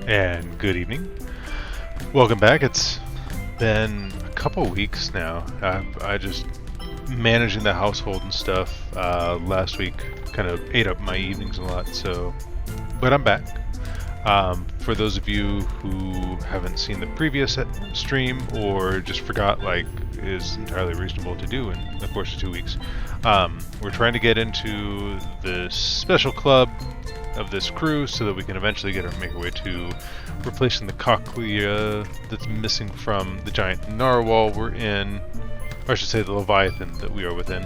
And good evening. Welcome back. It's been a couple weeks now. I just managing the household and stuff. Last week kind of ate up my evenings a lot. But I'm back. For those of you who haven't seen the previous stream or just forgot, like is entirely reasonable to do in the course of 2 weeks, we're trying to get into the special club of this crew so that we can eventually make our way to replacing the cochlea that's missing from the giant narwhal we're in, or I should say the leviathan that we are within,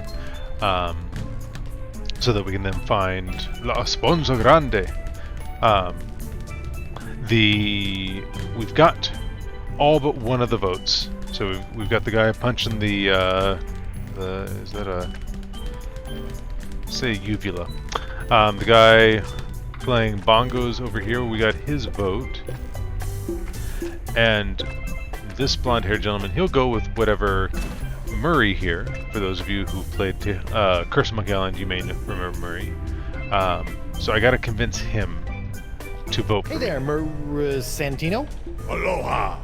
so that we can then find La Sponza Grande. We've got all but one of the votes. So we've got the guy punching the is that a, say, uvula? The guy playing bongos over here, we got his vote. And this blonde-haired gentleman, he'll go with whatever Murray here. For those of you who played Curse of Monkey Island, you may remember Murray. So I got to convince him to vote for me. Hey there, Santino. Aloha!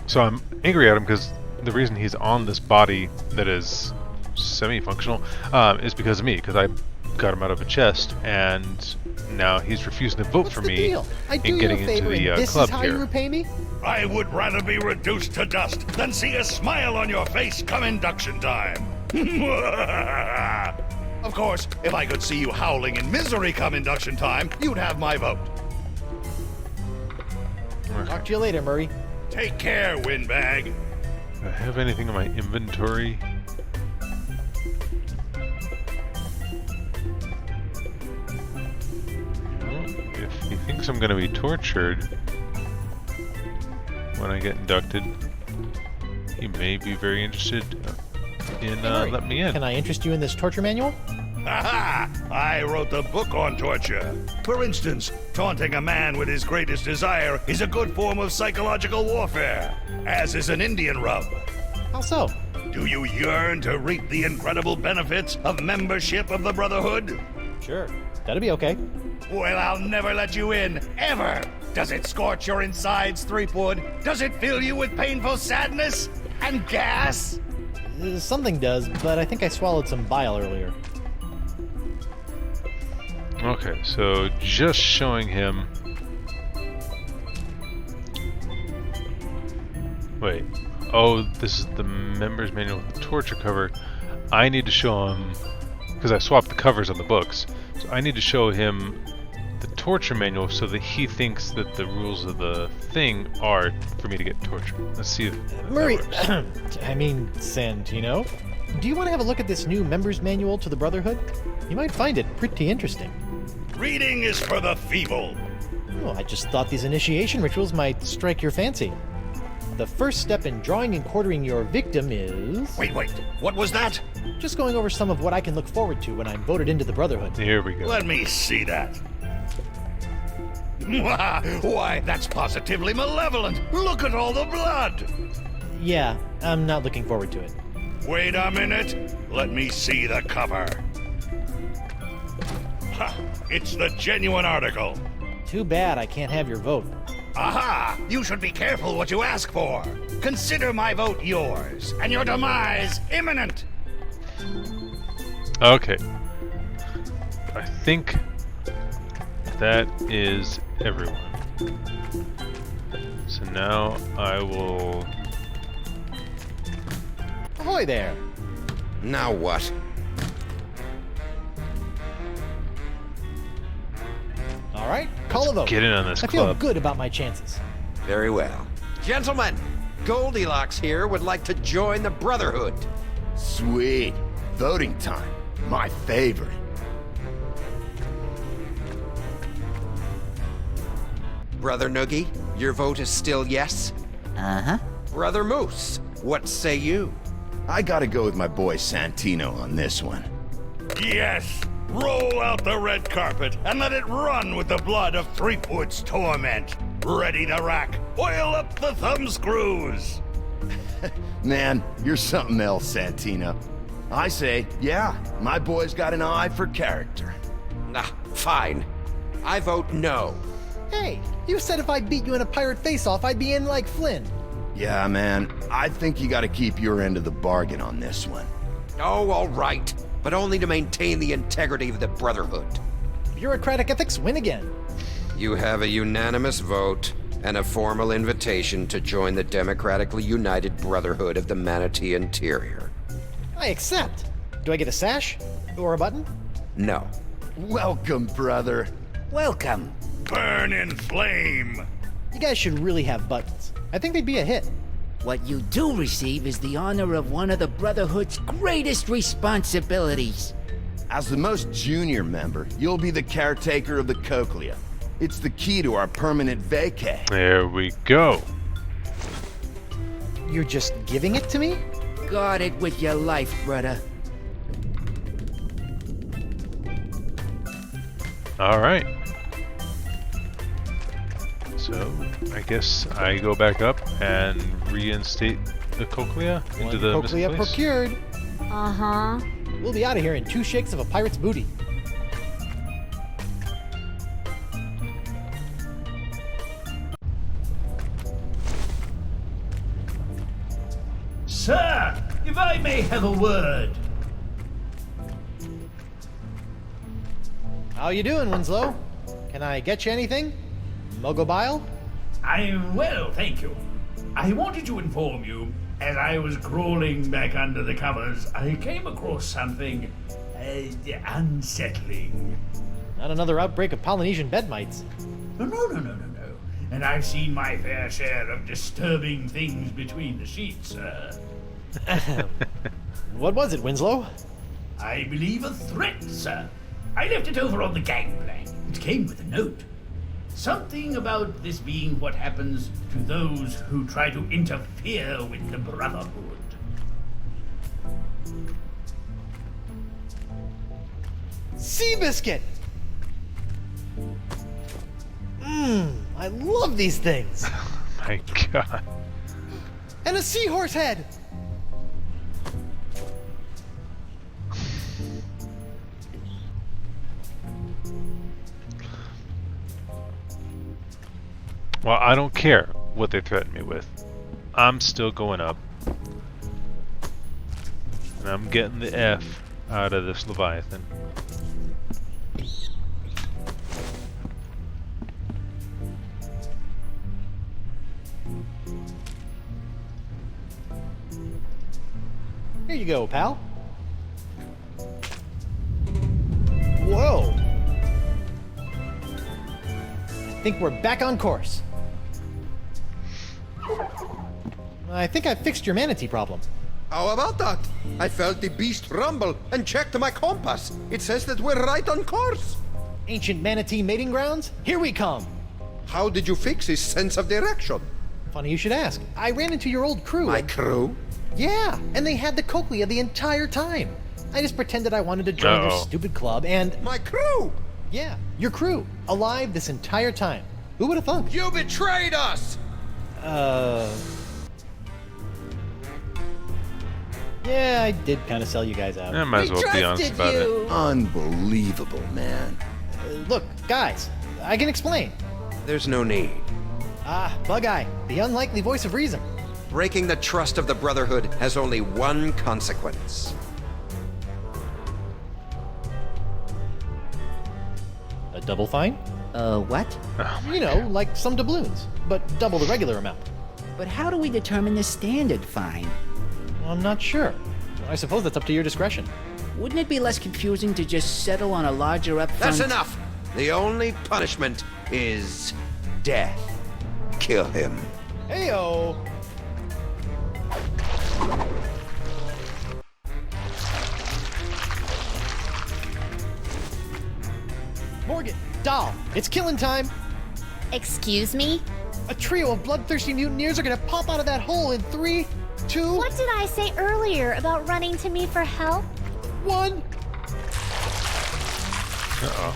So I'm angry at him because the reason he's on this body that is semi-functional is because of me, because I got him out of a chest, and now he's refusing to vote What's for the me deal? I do in you getting a favor, into the and this club is how here. you repay me? I would rather be reduced to dust than see a smile on your face come induction time. Of course, if I could see you howling in misery come induction time, you'd have my vote. Talk to you later, Murray. Take care, windbag. Do I have anything in my inventory? If he thinks I'm going to be tortured when I get inducted, he may be very interested in letting me in. Can I interest you in this torture manual? Aha! I wrote the book on torture. For instance, taunting a man with his greatest desire is a good form of psychological warfare, as is an Indian rub. How so? Do you yearn to reap the incredible benefits of membership of the Brotherhood? Sure. That'll be okay. Well, I'll never let you in, ever! Does it scorch your insides, Threepwood? Does it fill you with painful sadness and gas? Something does, but I think I swallowed some bile earlier. Okay, so just showing him... Wait. Oh, this is the member's manual with the torture cover. I need to show him... Because I swapped the covers on the books. So I need to show him the torture manual so that he thinks that the rules of the thing are for me to get tortured. Let's see if Murray, that works. I mean, Santino, do you want to have a look at this new member's manual to the Brotherhood? You might find it pretty interesting. Reading is for the feeble. Well, I just thought these initiation rituals might strike your fancy. The first step in drawing and quartering your victim is... Wait, what was that? Just going over some of what I can look forward to when I'm voted into the Brotherhood. Here we go. Let me see that. Why, that's positively malevolent. Look at all the blood. Yeah, I'm not looking forward to it. Wait a minute. Let me see the cover. Ha! It's the genuine article. Too bad I can't have your vote. Aha! You should be careful what you ask for. Consider my vote yours, and your demise imminent. Okay. I think that is everyone. So now I will... Ahoy there! Now what? All right, call a vote. Get in on this I feel club. good about my chances. Very well. Gentlemen, Goldilocks here would like to join the Brotherhood. Sweet. Voting time. My favorite. Brother Noogie, your vote is still yes? Uh-huh. Brother Moose, what say you? I gotta go with my boy Santino on this one. Yes! Roll out the red carpet and let it run with the blood of Threepwood's torment. Ready to rack. Oil up the thumb screws. Man, you're something else, Santino. I say, yeah, my boy's got an eye for character. Fine. I vote no. Hey, you said if I beat you in a pirate face-off, I'd be in like Flynn. Yeah, man. I think you gotta keep your end of the bargain on this one. Oh, all right. But only to maintain the integrity of the Brotherhood. Bureaucratic ethics win again. You have a unanimous vote and a formal invitation to join the democratically united Brotherhood of the Manatee Interior. I accept. Do I get a sash? Or a button? No. Welcome, brother. Welcome. Burn in flame! You guys should really have buttons. I think they'd be a hit. What you do receive is the honor of one of the Brotherhood's greatest responsibilities. As the most junior member, you'll be the caretaker of the Cochlea. It's the key to our permanent vacay. There we go. You're just giving it to me? Guard it with your life, brother. All right. So I guess I go back up and reinstate the Cochlea into the missing Cochlea place. procured. Uh-huh. We'll be out of here in 2 shakes of a pirate's booty. Sir, if I may have a word. How you doing, Winslow? Can I get you anything? Mogobile? I'm well, thank you. I wanted to inform you, as I was crawling back under the covers, I came across something unsettling. Not another outbreak of Polynesian bed mites. No. And I've seen my fair share of disturbing things between the sheets, sir. What was it, Winslow? I believe a threat, sir. I left it over on the gangplank. It came with a note. Something about this being what happens to those who try to interfere with the Brotherhood. Seabiscuit! I love these things. My God. And a seahorse head! Well, I don't care what they threaten me with. I'm still going up. And I'm getting the F out of this Leviathan. Here you go, pal. Whoa! I think we're back on course. I think I fixed your manatee problem. How about that? I felt the beast rumble and checked my compass. It says that we're right on course. Ancient manatee mating grounds? Here we come! How did you fix his sense of direction? Funny you should ask. I ran into your old crew. My and- crew? Yeah, and they had the Cochlea the entire time. I just pretended I wanted to join their Uh-oh. stupid club, and My crew? yeah, your crew, alive this entire time. Who would have thunk? You betrayed us! Yeah, I did kind of sell you guys out. I might as well be honest about it. Unbelievable, man. Look, guys, I can explain. There's no need. Bug-Eye, the unlikely voice of reason. Breaking the trust of the Brotherhood has only one consequence. A double fine? What? You know, like some doubloons, but double the regular amount. But how do we determine the standard fine? I'm not sure. I suppose that's up to your discretion. Wouldn't it be less confusing to just settle on a larger upfront? That's enough! The only punishment is death. Kill him. Heyo! Morgan, Dahl, it's killing time! Excuse me? A trio of bloodthirsty mutineers are gonna pop out of that hole in 3, 2, What did I say earlier about running to me for help? 1. Uh-oh.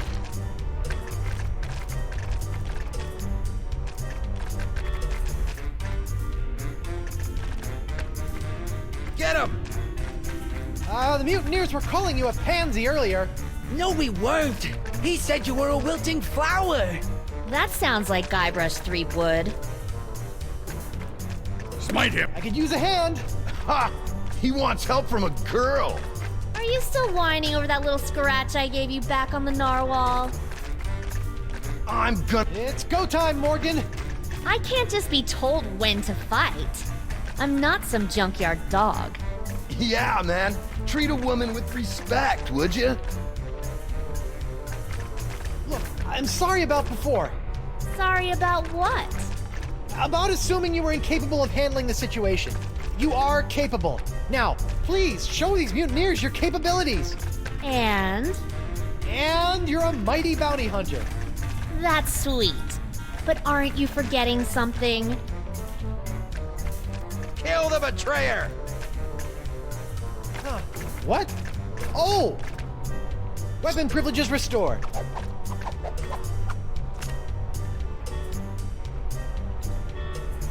Get him! The mutineers were calling you a pansy earlier. No, we weren't. He said you were a wilting flower. That sounds like Guybrush Threepwood. Smite him! I could use a hand. Ha! He wants help from a girl. Are you still whining over that little scratch I gave you back on the narwhal? I'm gonna... It's go time, Morgan. I can't just be told when to fight. I'm not some junkyard dog. Yeah, man. Treat a woman with respect, would you? Look, I'm sorry about before. Sorry about what? About assuming you were incapable of handling the situation. You are capable. Now, please show these mutineers your capabilities. And? And you're a mighty bounty hunter. That's sweet. But aren't you forgetting something? Kill the betrayer! Huh. What? Oh! Weapon privileges restored.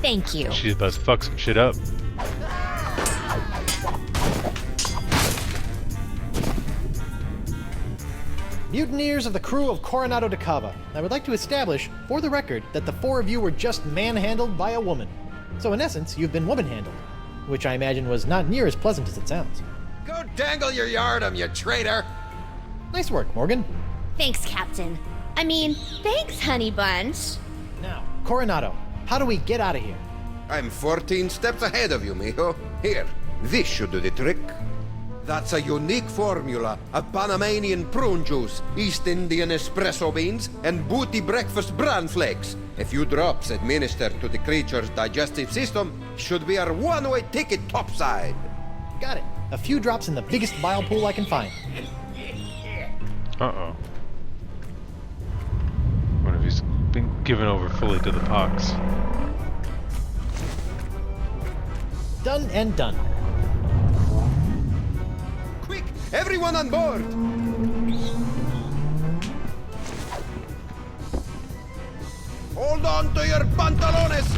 Thank you. She's about to fuck some shit up. Mutineers of the crew of Coronado de Cava. I would like to establish, for the record, that the four of you were just manhandled by a woman. So in essence, you've been woman-handled. Which I imagine was not near as pleasant as it sounds. Go dangle your yardum, you traitor! Nice work, Morgan. Thanks, Captain. I mean, thanks, Honey Bunch. Now, Coronado, how do we get out of here? I'm 14 steps ahead of you, mijo. Here, this should do the trick. That's a unique formula of Panamanian prune juice, East Indian espresso beans, and booty breakfast bran flakes. A few drops administered to the creature's digestive system should be our one-way ticket topside. Got it. A few drops in the biggest bile pool I can find. Uh-oh. What if he's been given over fully to the pox? Done and done. Quick, everyone on board! Hold on to your pantalones!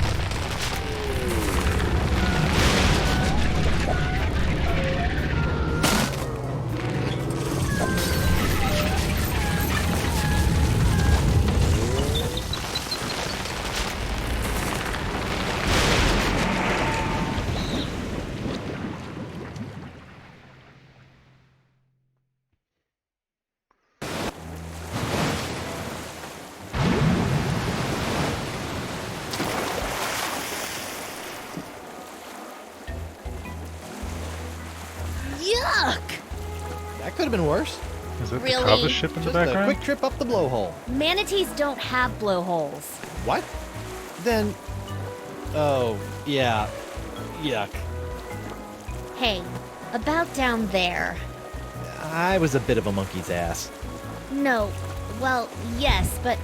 Yuck! That could have been worse. Is that Really? the Kava ship in the Just a background? quick trip up the blowhole. Manatees don't have blowholes. What? Then... Oh, yeah. Yuck. Hey, about down there. I was a bit of a monkey's ass. No, well, yes, but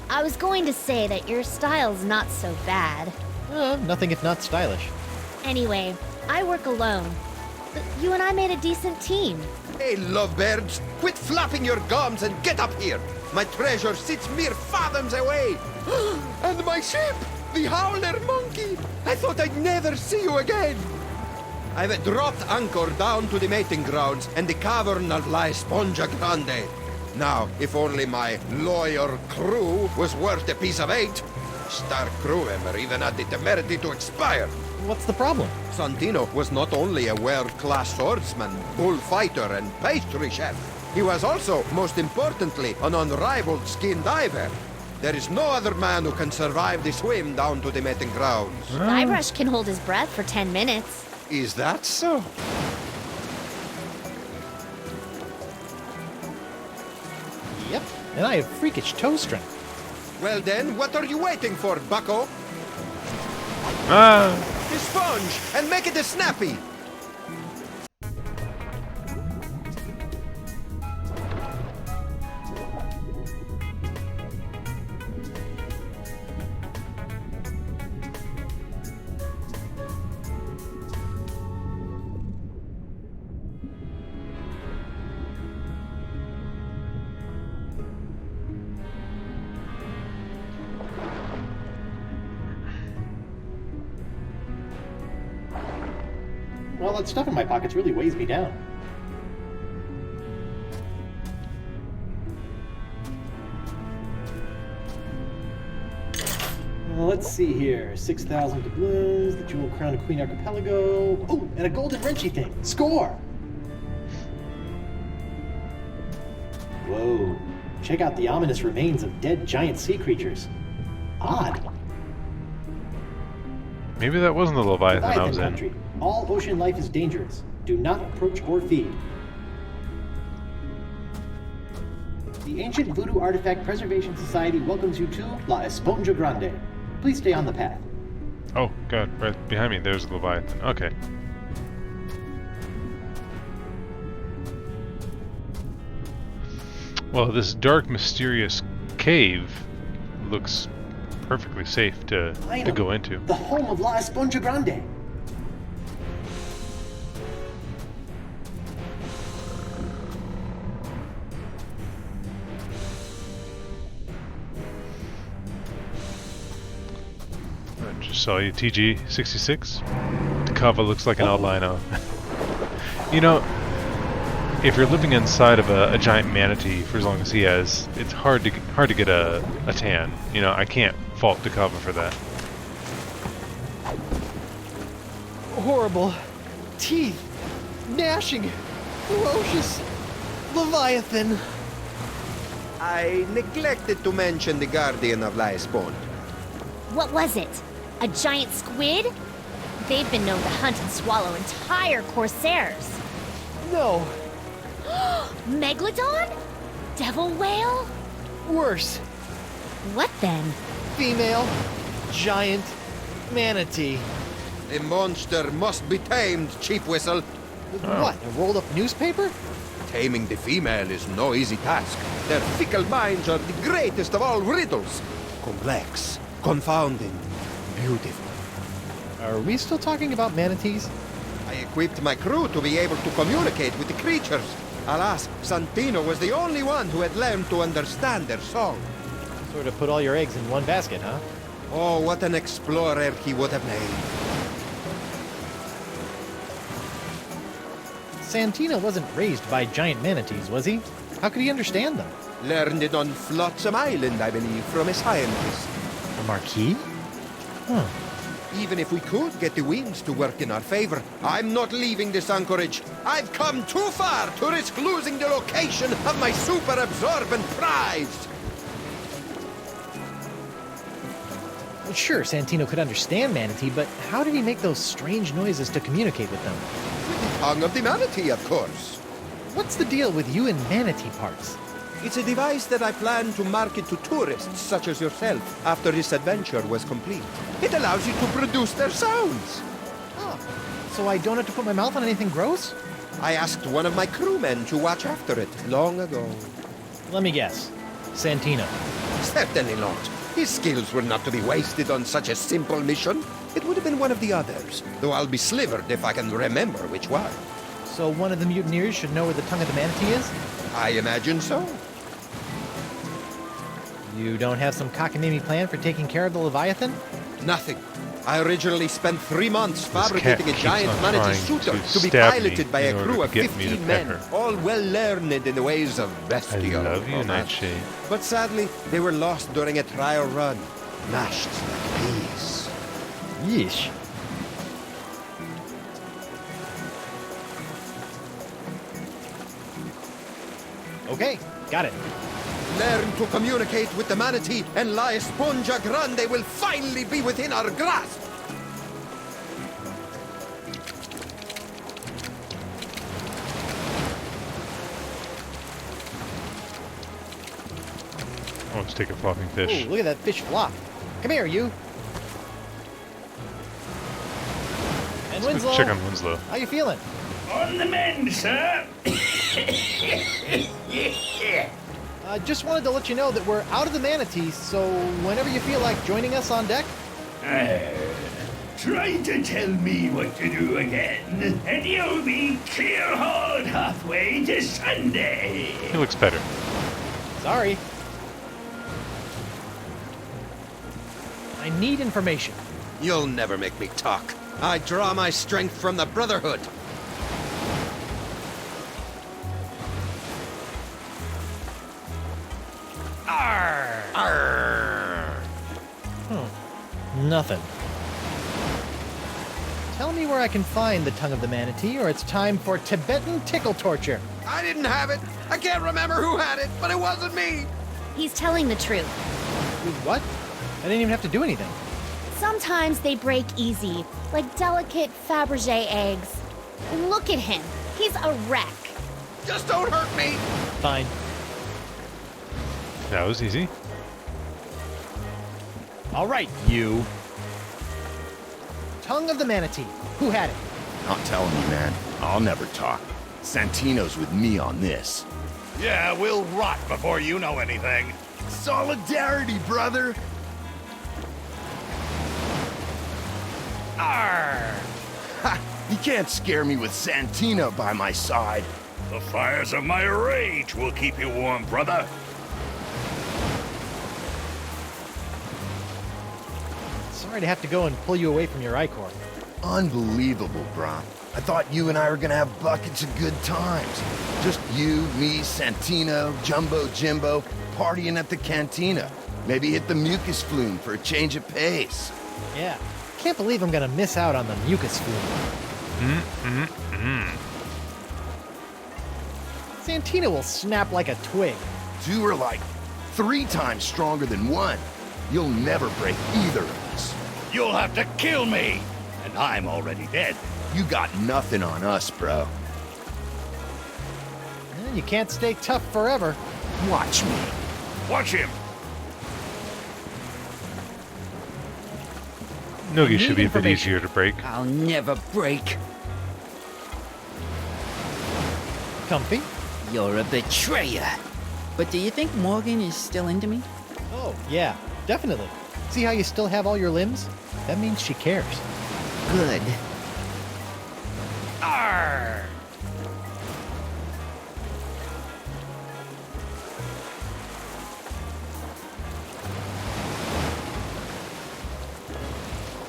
I was going to say that your style's not so bad. Nothing if not stylish. Anyway, I work alone. But you and I made a decent team. Hey, lovebirds, quit flapping your gums and get up here! My treasure sits mere fathoms away! And my ship! The Howler Monkey! I thought I'd never see you again! I've dropped anchor down to the mating grounds and the cavern of La Esponja Grande. Now, if only my lawyer crew was worth a piece of eight. Star crew member even had the temerity to expire. What's the problem? Santino was not only a world-class swordsman, bullfighter, and pastry chef. He was also, most importantly, an unrivaled skin diver. There is no other man who can survive the swim down to the mating grounds. Guybrush can hold his breath for 10 minutes. Is that so? Yep, and I have freakish toe strength. Well then, what are you waiting for, bucko? Ah! The sponge, and make it a snappy! Well, that stuff in my pockets really weighs me down. Let's see here. 6,000 doubloons, the jewel crown of Queen Archipelago. Oh, and a golden wrenchy thing. Score! Whoa. Check out the ominous remains of dead giant sea creatures. Odd. Maybe that wasn't the Leviathan I was in. Country. All ocean life is dangerous. Do not approach or feed. The Ancient Voodoo Artifact Preservation Society welcomes you to La Esponja Grande. Please stay on the path. Oh, God, right behind me, there's the Leviathan. Okay. Well, this dark, mysterious cave looks perfectly safe to go into. The home of La Esponja Grande. I just saw you, TG66. Dakava looks like an albino. You know, if you're living inside of a giant manatee for as long as he has, it's hard to get a tan. You know, I can't fault Dakava for that. Horrible. Teeth. Gnashing. Ferocious. Leviathan. I neglected to mention the Guardian of La Esponja. What was it? A giant squid? They've been known to hunt and swallow entire corsairs. No. Megalodon? Devil whale? Worse. What then? Female. Giant. Manatee. The monster must be tamed, Chief Whistle. What? A rolled up newspaper? Taming the female is no easy task. Their fickle minds are the greatest of all riddles. Complex, confounding, beautiful. Are we still talking about manatees? I equipped my crew to be able to communicate with the creatures. Alas, Santino was the only one who had learned to understand their song. Sort of put all your eggs in one basket, huh? Oh, what an explorer he would have made. Santino wasn't raised by giant manatees, was he? How could he understand them? Learned it on Flotsam Island, I believe, from a scientist. A marquis? Huh. Even if we could get the winds to work in our favor, I'm not leaving this anchorage. I've come too far to risk losing the location of my super absorbent prize. Well, sure, Santino could understand manatee, but how did he make those strange noises to communicate with them? The tongue of the manatee, of course. What's the deal with you and manatee parts? It's a device that I plan to market to tourists such as yourself after this adventure was complete. It allows you to produce their sounds. Oh, so I don't have to put my mouth on anything gross? I asked one of my crewmen to watch after it long ago. Let me guess. Santino. Certainly not. His skills were not to be wasted on such a simple mission. It would have been one of the others, though I'll be slivered if I can remember which one. So one of the mutineers should know where the tongue of the manatee is? I imagine so. You don't have some cockamamie plan for taking care of the Leviathan? Nothing. I originally spent 3 months cat fabricating a keeps giant on manatee trying suitor to to be stab me piloted by a in order crew to of get me to 15 pet men, her. all well learned in the ways of I bestial love you, romance. Nightshade. But sadly, they were lost during a trial run, mashed to peace. Yeesh. Okay, got it. Learn to communicate with the manatee, and La Esponja Grande will finally be within our grasp. Oh, let's take a flopping fish. Ooh, look at that fish flop. Come here, you. And Let's Winslow, check on Winslow. how you feeling? On the mend, sir. Just wanted to let you know that we're out of the manatees, so whenever you feel like joining us on deck. Try to tell me what to do again, and you'll be clear-hauled halfway to Sunday. He looks better. Sorry. I need information. You'll never make me talk. I draw my strength from the Brotherhood. Arr! Arr. nothing. Tell me where I can find the tongue of the manatee, or it's time for Tibetan tickle torture. I didn't have it. I can't remember who had it, but it wasn't me. He's telling the truth. What? I didn't even have to do anything. Sometimes they break easy, like delicate Fabergé eggs. Look at him. He's a wreck. Just don't hurt me. Fine. That was easy. All right, you. Tongue of the manatee. Who had it? Not telling you, man. I'll never talk. Santino's with me on this. Yeah, we'll rot before you know anything. Solidarity, brother! Arr! Ha! You can't scare me with Santino by my side. The fires of my rage will keep you warm, brother. Sorry to have to go and pull you away from your Icor. Unbelievable, Bron. I thought you and I were gonna have buckets of good times. Just you, me, Santino, Jumbo Jimbo, partying at the cantina. Maybe hit the mucus flume for a change of pace. Yeah. Can't believe I'm gonna miss out on the mucus flume. Santino will snap like a twig. Two are like 3 times stronger than one. You'll never break either of us. You'll have to kill me, and I'm already dead. You got nothing on us, bro. You can't stay tough forever. Watch me. Watch him. Nogi should be a bit information. easier to break. I'll never break. Comfy? You're a betrayer. But do you think Morgan is still into me? Oh, yeah, definitely. See how you still have all your limbs? That means she cares. Good. Arr!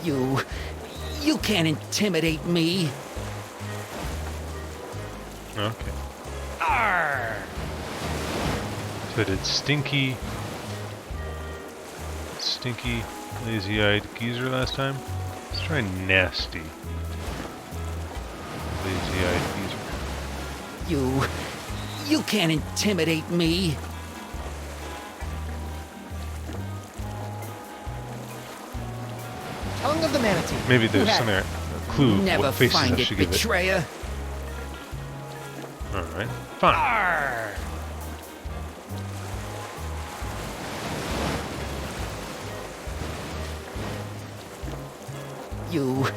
You can't intimidate me. Okay. Arr! So I did Stinky, lazy-eyed geezer last time. Let's try Nasty, lazy-eyed geezer. You can't intimidate me. Tongue of the manatee. Maybe there's Who had some it? clue Never what faces find I it, should give it. betrayer. All right, fine. Arr! You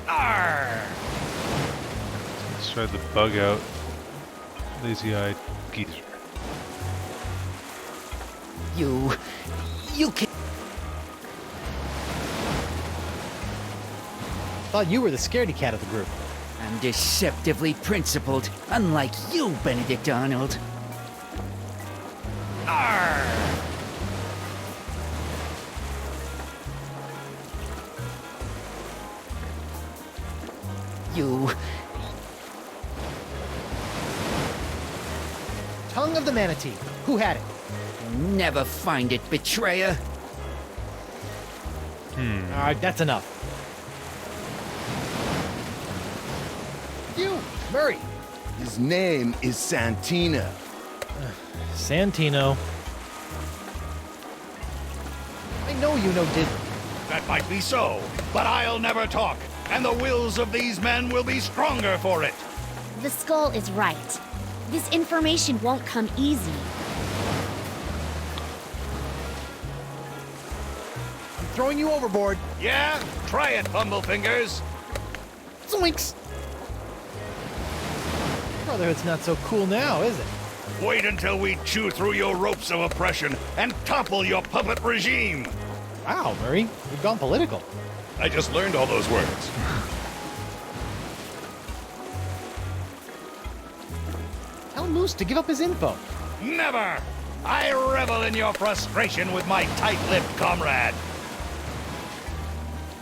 Arr! Let's try the bug out, lazy-eyed geezer. you can't. Thought you were the scaredy cat of the group. I'm deceptively principled, unlike you, Benedict Arnold. Arr! Tongue of the manatee. Who had it? Never find it, betrayer. All right, that's enough. You, Murray. His name is Santino. Santino. I know you know did. That might be so, but I'll never talk, and the wills of these men will be stronger for it. The skull is right. This information won't come easy. I'm throwing you overboard. Yeah? Try it, Bumblefingers. Zoinks! Brotherhood's not so cool now, is it? Wait until we chew through your ropes of oppression and topple your puppet regime. Wow, Murray, you've gone political. I just learned all those words. Tell Moose to give up his info. Never! I revel in your frustration with my tight-lipped comrade.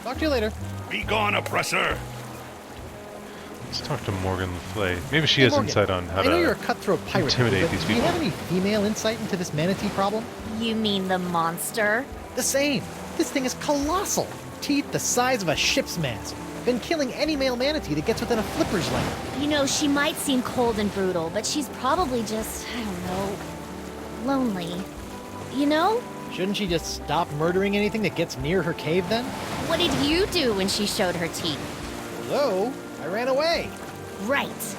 Talk to you later. Be gone, oppressor. Let's talk to Morgan Le Fay. Maybe she Hey, has Morgan, insight on how I know you're a to... cutthroat pirate, intimidate but these do you people. have any female insight into this manatee problem? You mean the monster? The same. This thing is colossal. Teeth the size of a ship's mast. Been killing any male manatee that gets within a flipper's length. You know, she might seem cold and brutal, but she's probably just, I don't know, lonely. You know? Shouldn't she just stop murdering anything that gets near her cave then? What did you do when she showed her teeth? Hello? I ran away. Right.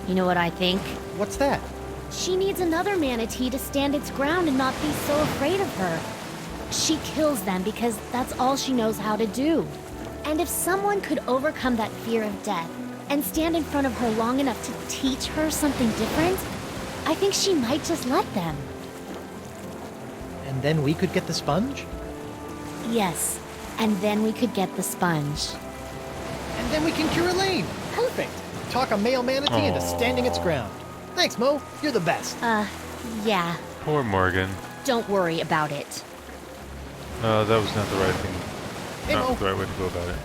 You know what I think? What's that? She needs another manatee to stand its ground and not be so afraid of her. She kills them because that's all she knows how to do. And if someone could overcome that fear of death and stand in front of her long enough to teach her something different, I think she might just let them. And then we could get the sponge? Yes, and then we could get the sponge. And then we can cure Elaine. Perfect. Talk a male manatee into standing its ground. Thanks, Mo. You're the best. Yeah. Poor Morgan. Don't worry about it. That was not the right thing. Hey, Mo. Not the right way to go about it.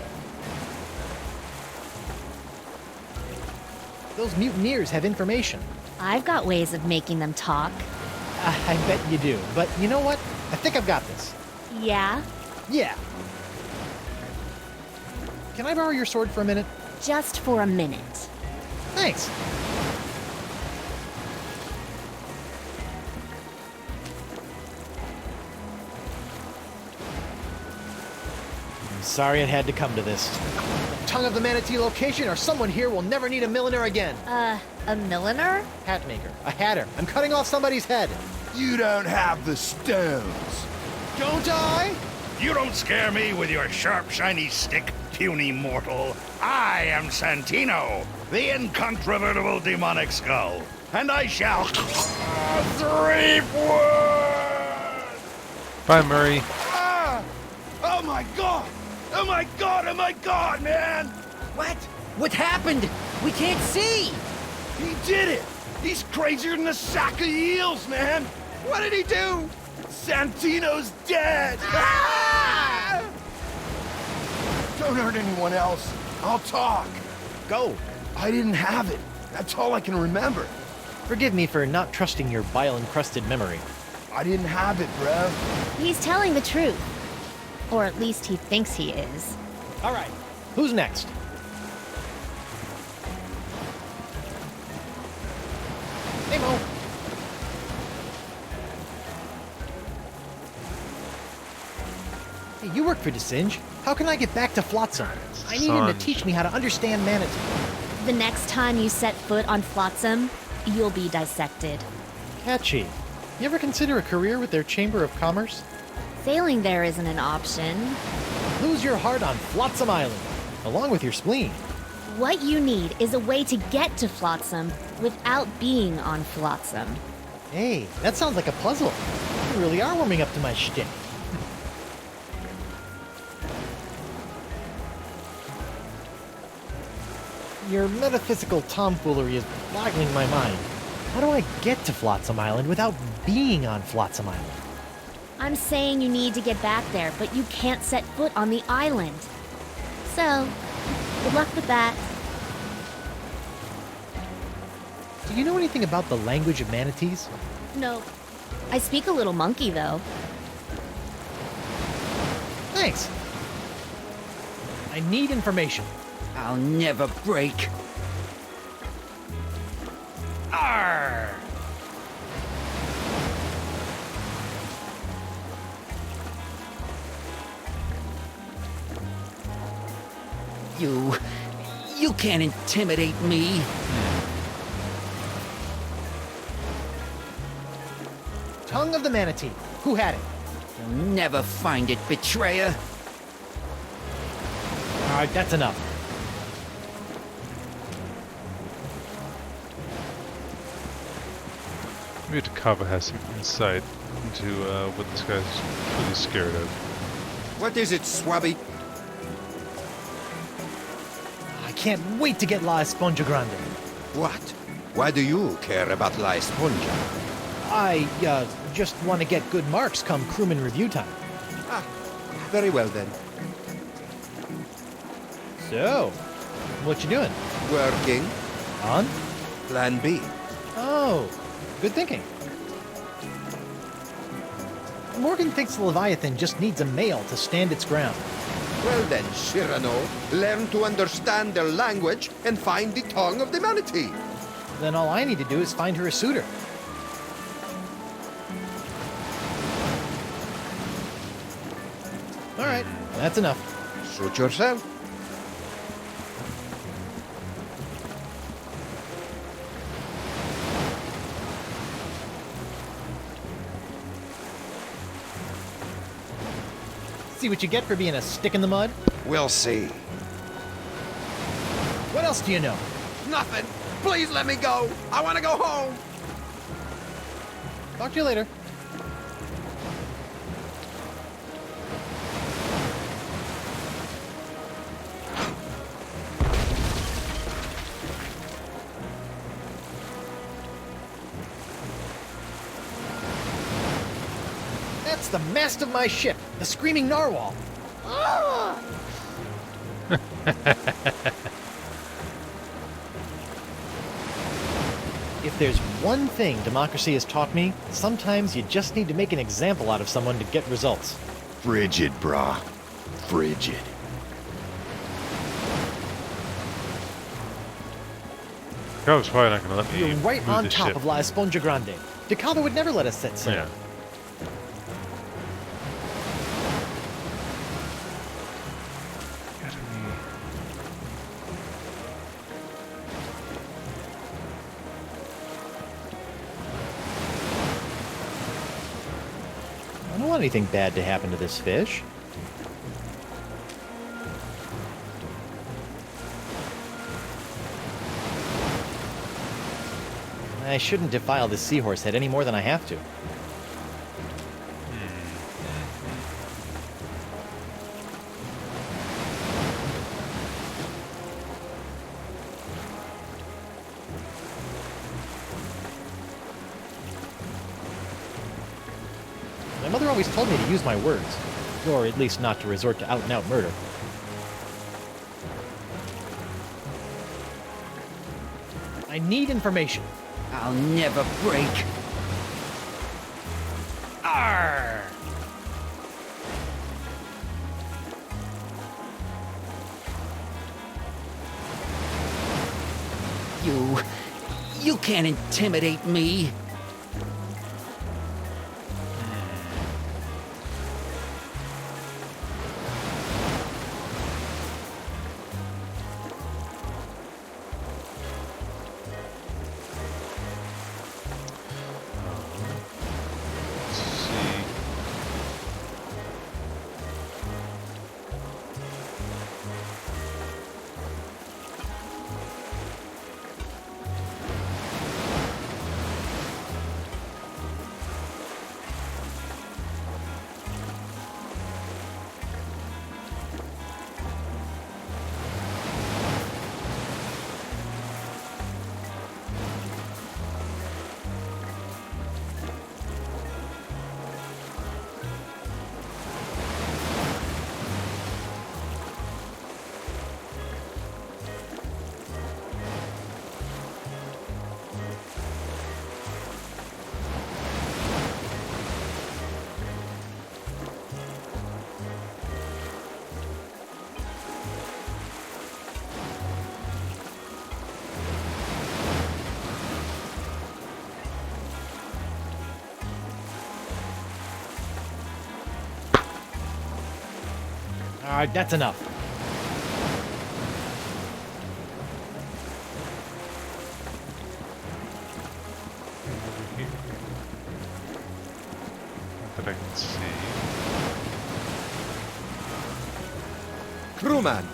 Those mutineers have information. I've got ways of making them talk. I bet you do. But you know what? I think I've got this. Yeah? Yeah. Can I borrow your sword for a minute? Just for a minute. Thanks. I'm sorry it had to come to this. Tongue of the Manatee location, or someone here will never need a milliner again. A milliner? Hat maker. A hatter. I'm cutting off somebody's head. You don't have the stones. Don't I? You don't scare me with your sharp, shiny stick, puny mortal. I am Santino, the incontrovertible demonic skull, and I shall reap wood! Bye, Murray. Ah! Oh my god! Oh my god! Oh my god, man! What? What happened? We can't see! He did it! He's crazier than a sack of eels, man! What did he do? Santino's dead! Ah! Don't hurt anyone else. I'll talk. Go. I didn't have it. That's all I can remember. Forgive me for not trusting your bile-encrusted memory. I didn't have it, bro. He's telling the truth. Or at least he thinks he is. All right. Who's next? Hey, Mo. Hey, you work for DeSinge. How can I get back to Flotsam? I need him to Sanj. teach me how to understand Manatee. The next time you set foot on Flotsam, you'll be dissected. Catchy. You ever consider a career with their Chamber of Commerce? Sailing there isn't an option. Lose your heart on Flotsam Island, along with your spleen. What you need is a way to get to Flotsam without being on Flotsam. Hey, that sounds like a puzzle. You really are warming up to my shtick. Your metaphysical tomfoolery is boggling my mind. How do I get to Flotsam Island without being on Flotsam Island? I'm saying you need to get back there, but you can't set foot on the island. So, good luck with that. Do you know anything about the language of manatees? No. I speak a little monkey, though. Thanks. I need information. I'll never break. Arr! You can't intimidate me. Tongue of the Manatee. Who had it? You'll never find it, betrayer. All right, that's enough. Maybe Takava has some insight into what this guy's really scared of. What is it, Swabby? I can't wait to get La Esponja Grande. What? Why do you care about La Esponja? I, just want to get good marks come crewman review time. Ah, very well then. So, What you doing? Working. On? Plan B. Oh, good thinking. Morgan thinks the Leviathan just needs a male to stand its ground. Well then, Cyrano, learn to understand their language and find the tongue of the manatee. Then all I need to do is find her a suitor. All right, that's enough. Suit yourself. See what you get for being a stick in the mud? We'll see. What else do you know? Nothing. Please let me go. I want to go home. Talk to you later. That's the mast of my ship, the Screaming Narwhal. If there's one thing democracy has taught me, sometimes you just need to make an example out of someone to get results. Frigid, brah. Frigid. Cove's probably not going to let me You're right move on the top ship. of La Esponja Grande. DeCava would never let us set sail. Yeah. I don't want anything bad to happen to this fish. I shouldn't defile this seahorse head any more than I have to. My mother always told me to use my words, or at least not to resort to out-and-out murder. I need information. I'll never break. Arr! You can't intimidate me. Let's see. Alright, that's enough. Over here. Not that I can see. Crewman,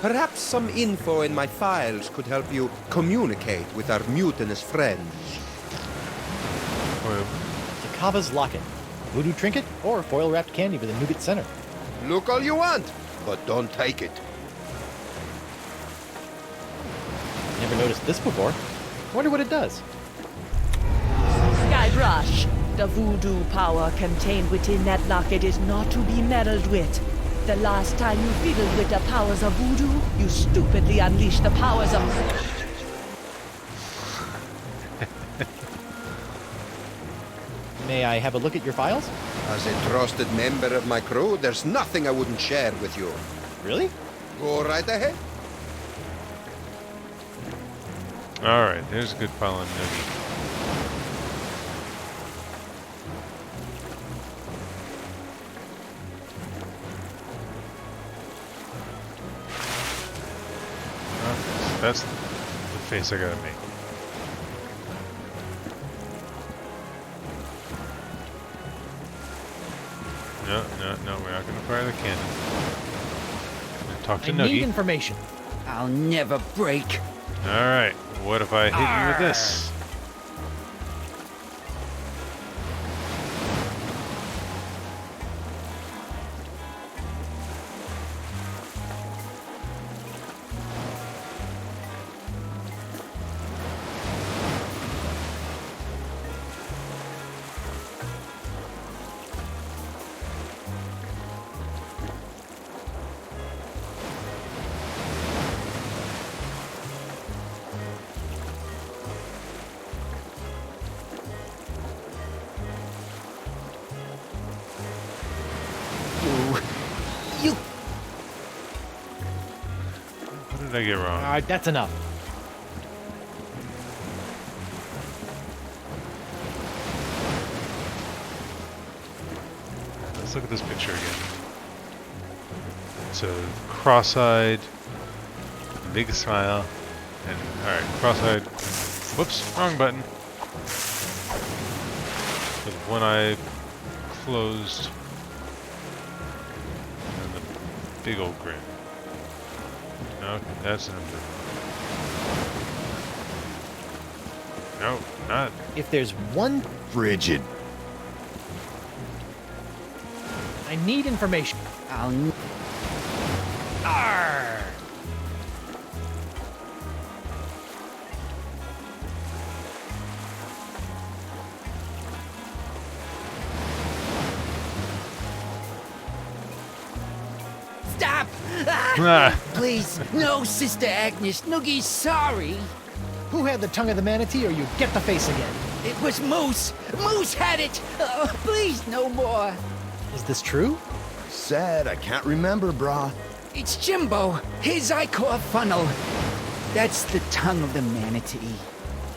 perhaps some info in my files could help you communicate with our mutinous friends. Well, DeCava's locket. Voodoo trinket or foil-wrapped candy with a nougat center. Look all you want, but don't take it. Never noticed this before. Wonder what it does. Skybrush, the voodoo power contained within that locket is not to be meddled with. The last time you fiddled with the powers of voodoo, you stupidly unleashed the powers of... May I have a look at your files? As a trusted member of my crew, there's nothing I wouldn't share with you. Really? Go right ahead. Alright, there's a good file on Noogie. Okay, so that's the face I gotta make. No, we're not gonna fire the cannon. I'm gonna talk to I need Noogie. information. I'll never break. Alright, what if I hit you with this? You... What did I get wrong? Alright, that's enough. Let's look at this picture again. So, cross-eyed, big smile, and alright, cross-eyed. Whoops, wrong button. With one eye closed, and the big old grin. No, that's an improvement. No, not. If there's one... Frigid. I need information. I'll... n- Arr! Stop! Ah! Ah, Please, no, Sister Agnes. Noogie's sorry. Who had the tongue of the manatee, or you get the face again? It was Moose. Moose had it. Please, no more. Is this true? Sad, I can't remember, brah. It's Jimbo. His Icor funnel. That's the tongue of the manatee.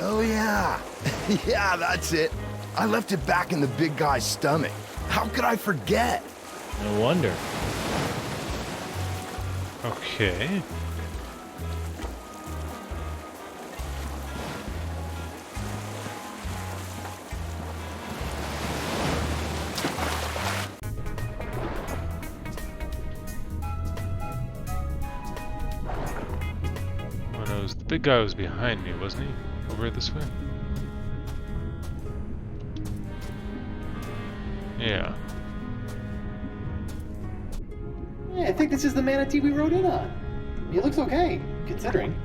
Oh, yeah. Yeah, that's it. I left it back in the big guy's stomach. How could I forget? No wonder. okay. Oh no, the big guy was behind me, wasn't he? Over this way? Yeah. Yeah, I think this is the manatee we rode in on. He looks okay, considering.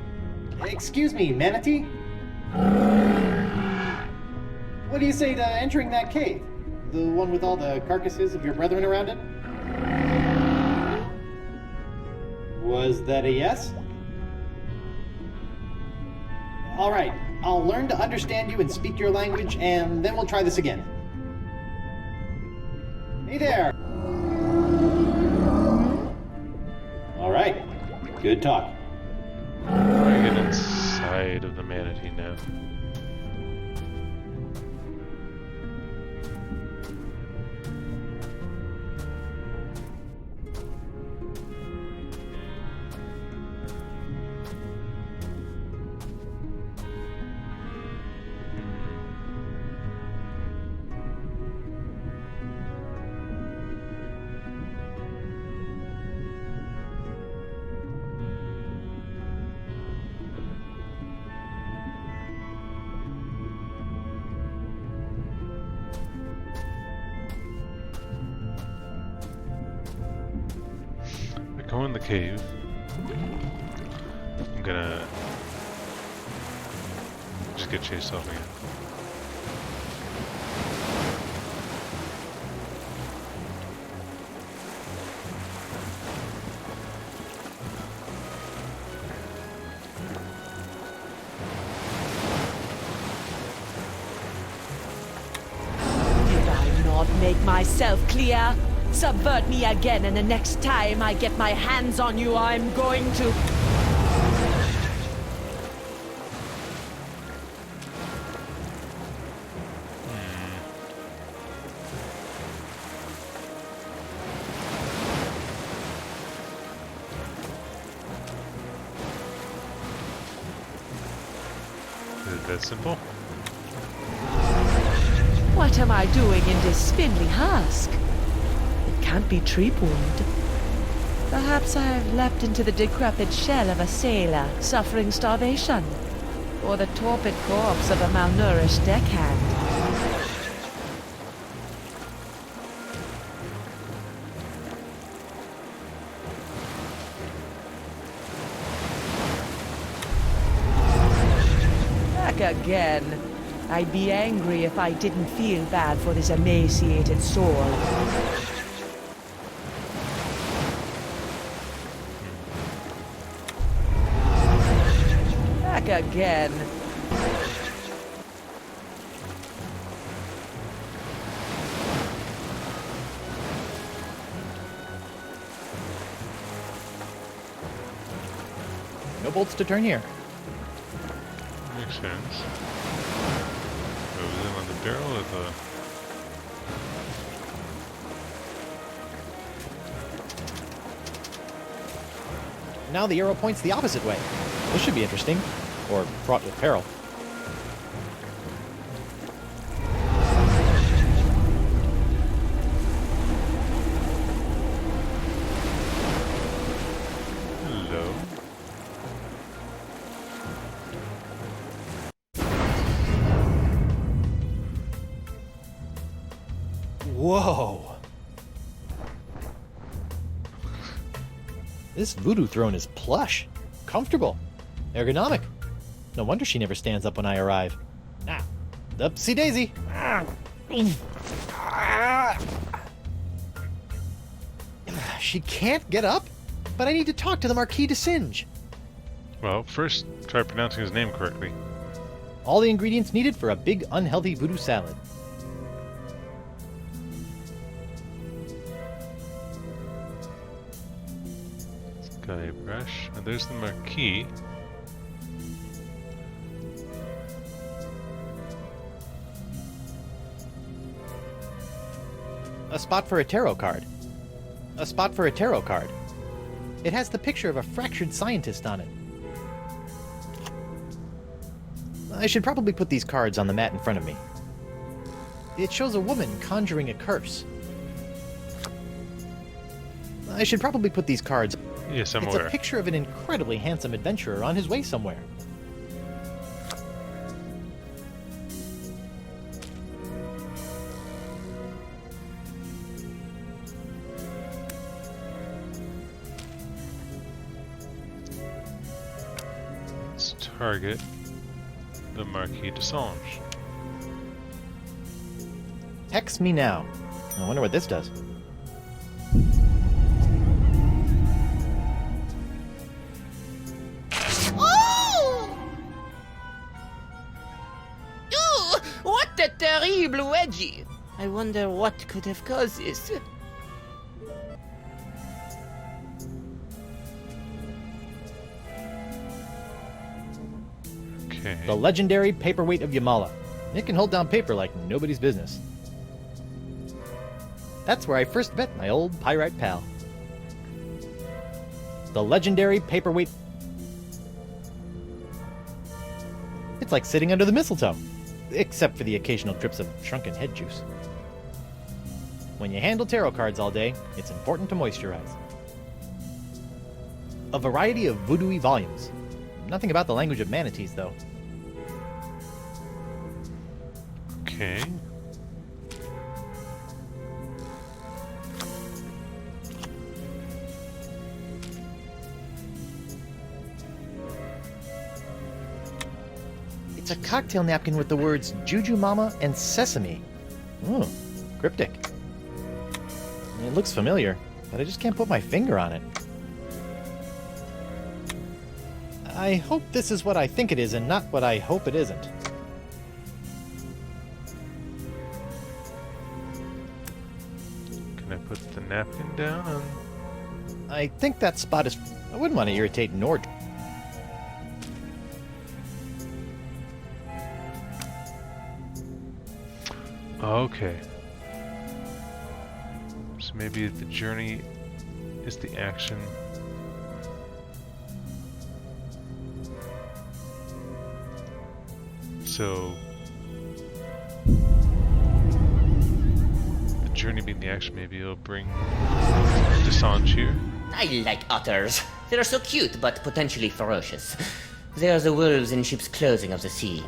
Excuse me, manatee? What do you say to entering that cave? The one with all the carcasses of your brethren around it? Was that a yes? Alright, I'll learn to understand you and speak your language, and then we'll try this again. Hey there! Alright, good talk. I get inside of the manatee now. Go in the cave. I'm gonna just get chased off again. make myself clear? Subvert me again, and the next time I get my hands on you, I'm going to... Is it that simple? What am I doing in this spindly husk? It can't be tree wound. Perhaps I've leapt into the decrepit shell of a sailor suffering starvation, or the torpid corpse of a malnourished deckhand. Back again. I'd be angry if I didn't feel bad for this emaciated soul. Back again. No bolts to turn here. Makes sense. Goes in on the barrel of the... Now the arrow points the opposite way. This should be interesting. Or fraught with peril. Hello. Whoa! This voodoo throne is plush, comfortable, ergonomic. No wonder she never stands up when I arrive. Now, upsy daisy. She can't get up, but I need to talk to the Marquis de Singe. Well, first, try pronouncing his name correctly. All the ingredients needed for a big, unhealthy voodoo salad. Got a brush. And there's the Marquis. A spot for a tarot card. A spot for a tarot card. It has the picture of a fractured scientist on it. I should probably put these cards on the mat in front of me. It shows a woman conjuring a curse. I should probably put these cards... Yes, I'm It's aware. a picture of an incredibly handsome adventurer on his way somewhere. Let's target the Marquis de Singe. Hex me now. I wonder what this does. What a terrible wedgie! I wonder what could have caused this. Okay. The legendary paperweight of Yamala. It can hold down paper like nobody's business. That's where I first met my old pirate pal. The legendary paperweight... It's like sitting under the mistletoe. Except for the occasional drips of shrunken head juice. When you handle tarot cards all day, it's important to moisturize. A variety of voodoo-y volumes. Nothing about the language of manatees, though. Okay. It's a cocktail napkin with the words Juju Mama and Sesame. Ooh, cryptic. It looks familiar, but I just can't put my finger on it. I hope this is what I think it is and not what I hope it isn't. napkin down. I think that spot is... I wouldn't want to irritate Nord. Okay. So maybe the journey is the action. So the journey being the action, maybe it'll bring Desange here. I like otters. They're so cute, but potentially ferocious. They are the wolves in ship's clothing of the sea.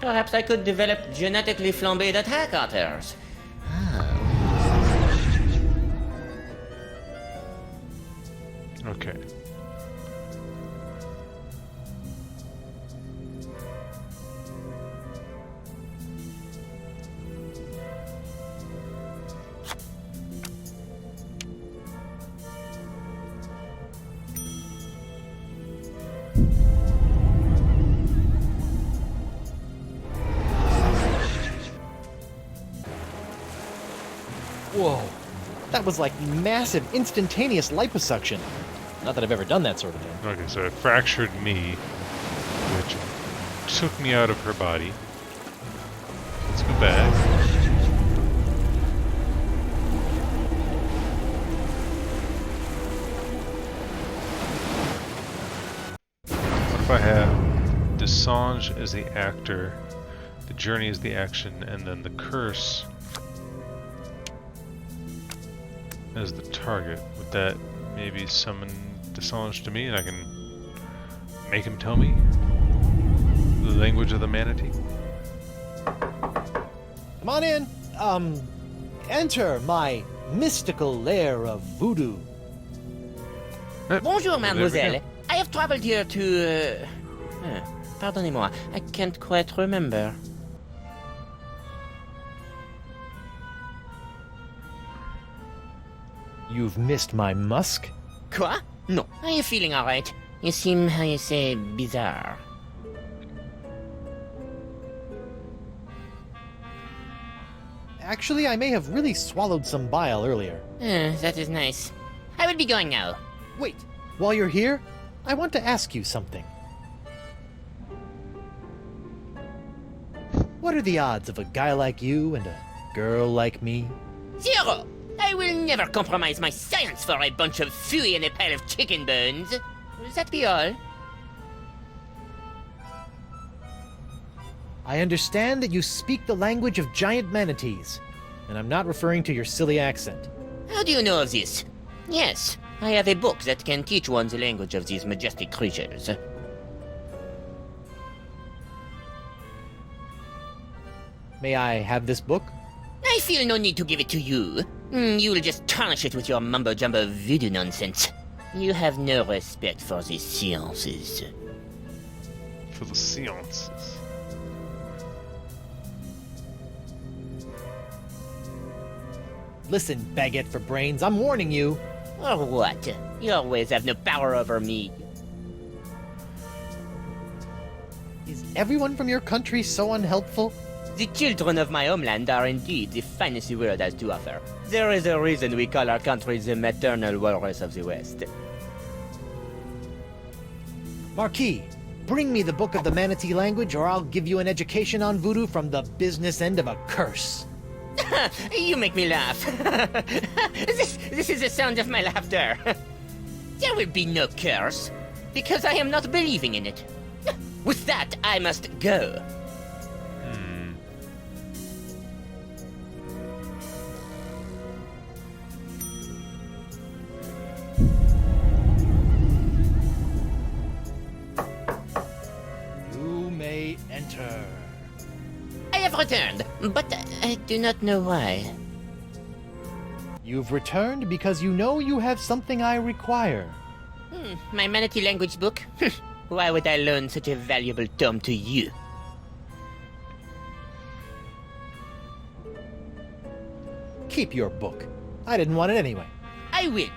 Perhaps I could develop genetically flambéed attack otters. Okay. Whoa. That was like massive, instantaneous liposuction. Not that I've ever done that sort of thing. Okay, so it fractured me, which took me out of her body. Let's go back. What if I have Desange as the actor, the journey is the action, and then the curse as the target? Would that maybe summon Desange to me and I can make him tell me the language of the manatee? Come on in. Enter my mystical lair of voodoo. Bonjour, there we mademoiselle. go. I have traveled here to... Pardonnez-moi, I can't quite remember. You've missed my musk? Quoi? No. Are you feeling alright? You seem, how you say, bizarre. Actually, I may have really swallowed some bile earlier. That is nice. I will be going now. Wait, while you're here, I want to ask you something. What are the odds of a guy like you and a girl like me? 0! I will never compromise my science for a bunch of fooey and a pile of chicken bones. Will that be all? I understand that you speak the language of giant manatees, and I'm not referring to your silly accent. How do you know of this? Yes, I have a book that can teach one the language of these majestic creatures. May I have this book? I feel no need to give it to you. You will just tarnish it with your mumbo-jumbo voodoo nonsense. You have no respect for the sciences. For the seances. Listen, baguette for brains, I'm warning you. Or what? You always have no power over me. Is everyone from your country so unhelpful? The children of my homeland are indeed the finest the world has to offer. There is a reason we call our country the maternal walrus of the West. Marquis, bring me the book of the manatee language or I'll give you an education on voodoo from the business end of a curse. You make me laugh. This is the sound of my laughter. There will be no curse, because I am not believing in it. With that, I must go. You may enter. I have returned, but I do not know why. You've returned because you know you have something I require. My manatee language book? Why would I loan such a valuable tome to you? Keep your book. I didn't want it anyway. I will.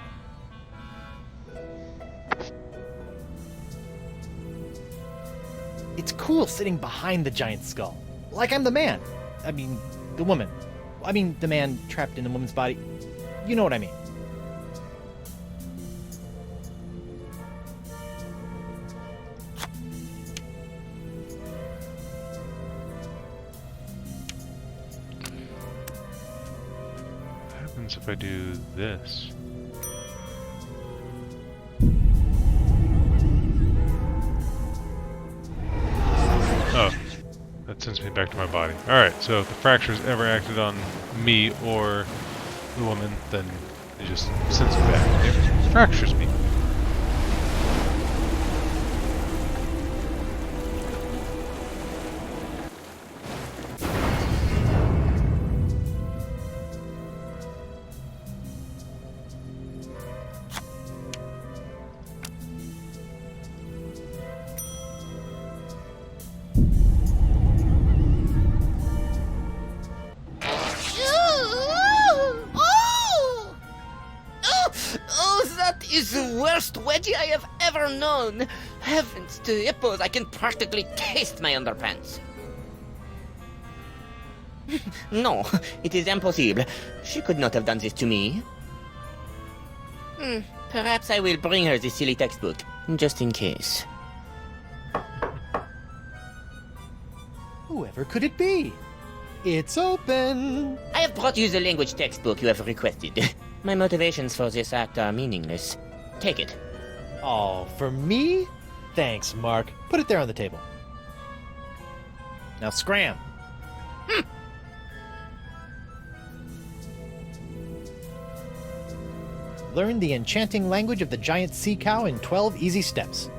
It's cool sitting behind the giant skull. Like I'm the man. I mean, the woman. I mean, the man trapped in a woman's body. you know what I mean. What happens if I do this? Oh, that sends me back to my body. Alright, so if the fracture's ever acted on me or the woman, then it just sends me back. It fractures me. Is the worst wedgie I have ever known. Heavens to hippos, I can practically taste my underpants. No, it is impossible. She could not have done this to me. Perhaps I will bring her the silly textbook, just in case. Whoever could it be? It's open! I have brought you the language textbook you have requested. My motivations for this act are meaningless. Take it. Oh, for me? Thanks, Mark. Put it there on the table. Now scram. Learn the enchanting language of the giant sea cow in 12 easy steps.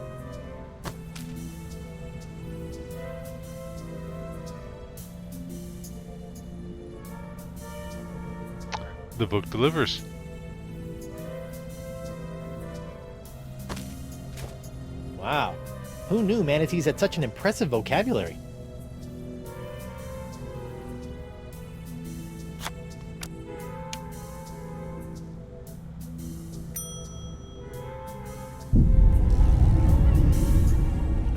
The book delivers. Wow. Who knew manatees had such an impressive vocabulary?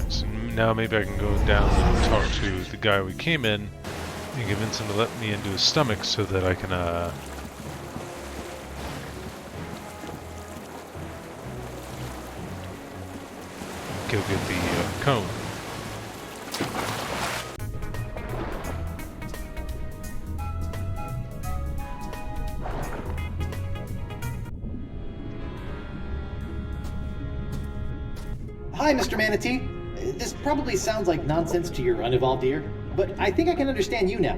So now maybe I can go down and talk to the guy we came in and convince him to let me into his stomach so that I can go get the cone. Hi, Mr. Manatee. This probably sounds like nonsense to your unevolved ear, but I think I can understand you now.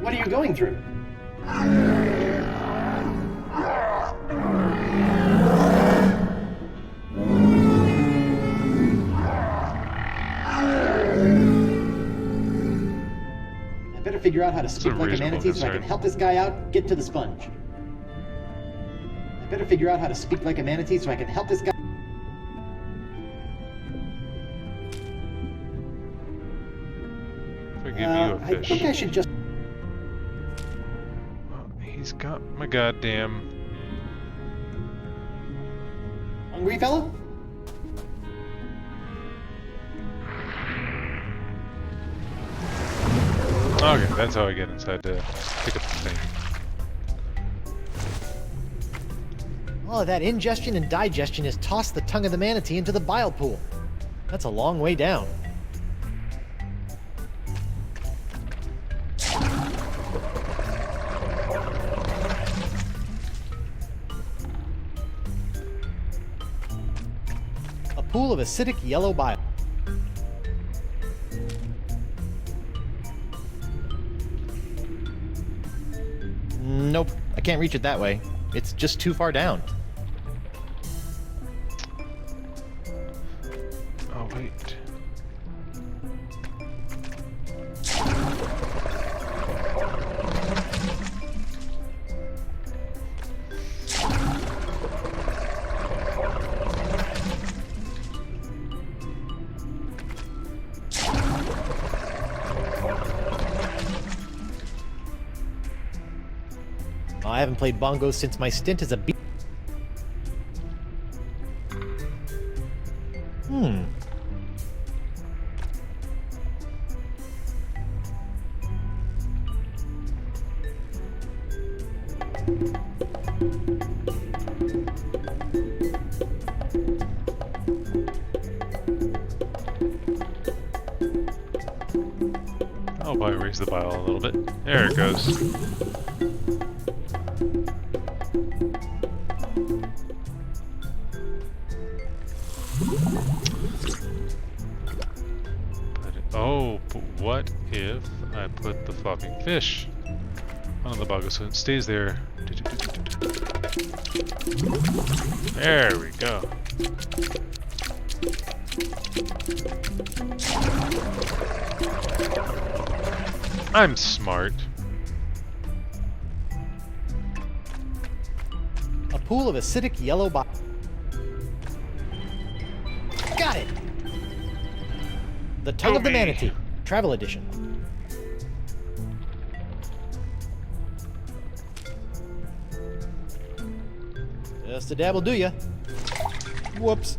What are you going through? I better figure out how to speak like a manatee so I can help this guy out get to the sponge. I better figure out how to speak like a manatee so I can help this guy. If I give you a I fish. think I should just... Well, he's got my goddamn... Hungry fella? Okay, that's how I get inside to pick up the thing. All of that ingestion and digestion has tossed the tongue of the manatee into the bile pool. That's a long way down. A pool of acidic yellow bile. Nope, I can't reach it that way. It's just too far down. Oh, wait. I haven't played bongos since my stint as a bee. I'll probably raise the bile a little bit. There it goes. But what if I put the flopping fish on the bugger so it stays there? There we go. I'm smart. A pool of acidic yellow bile. Got it! The Tongue of the Manatee, Travel Edition. Just a dab will do ya. Whoops.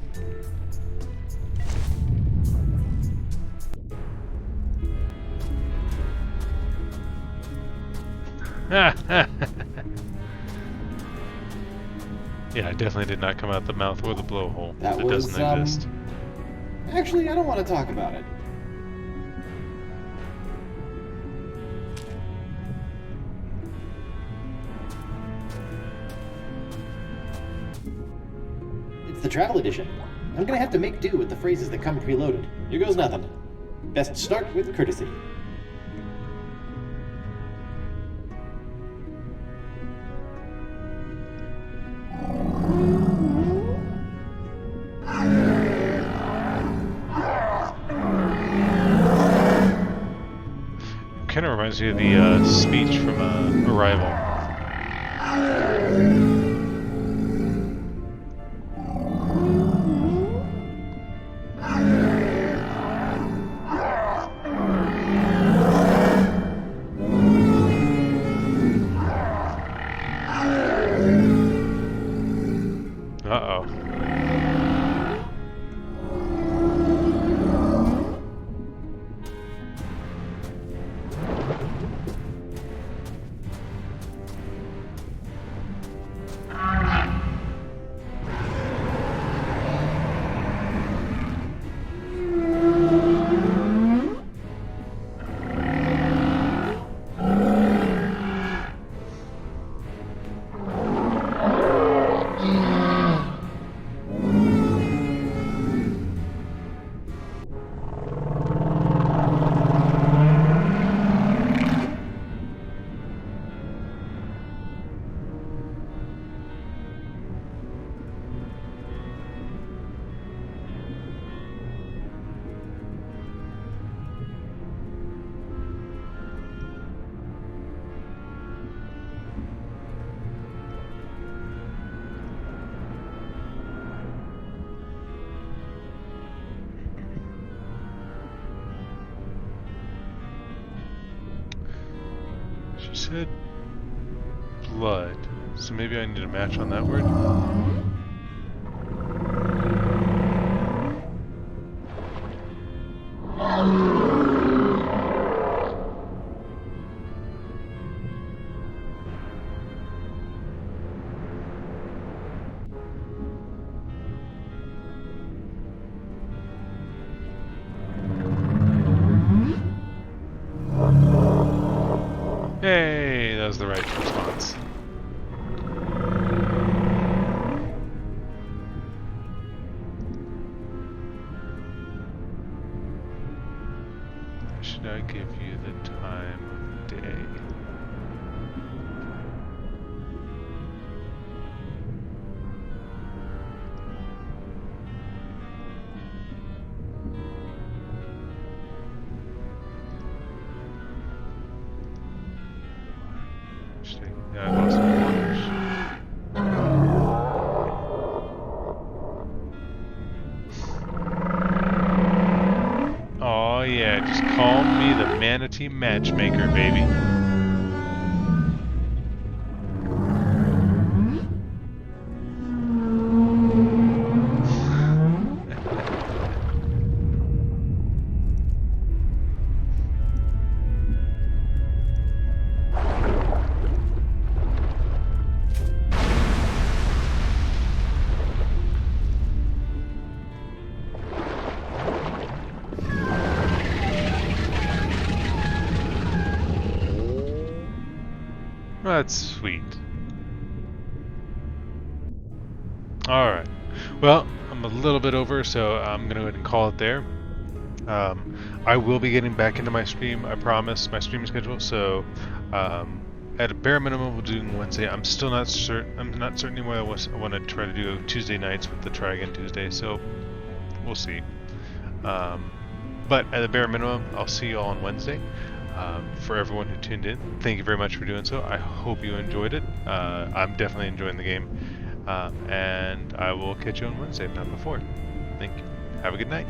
Yeah, it definitely did not come out the mouth or the blowhole. That It was, doesn't exist. Actually, I don't want to talk about it. It's the Travel Edition. I'm gonna have to make do with the phrases that come preloaded. Here goes nothing. Best start with courtesy. Kind of reminds me of the speech from Arrival. Uh-oh. She said blood, so maybe I need a match on that word. Hey, that was the right response. Should I give you the time of day? Yeah, I lost my orders. Oh yeah, just call me the Manatee Matchmaker, baby. That's sweet. Alright. Well, I'm a little bit over, so I'm going to go ahead and call it there. I will be getting back into my stream, I promise, my stream schedule, so at a bare minimum we'll do Wednesday. I'm still not certain. I'm not certain anymore. I want to try to do Tuesday nights with the Try Again Tuesday, so we'll see. But at the bare minimum, I'll see you all on Wednesday. For everyone who tuned in, thank you very much for doing so. I hope you enjoyed it. I'm definitely enjoying the game. And I will catch you on Wednesday, if not before. Thank you. Have a good night.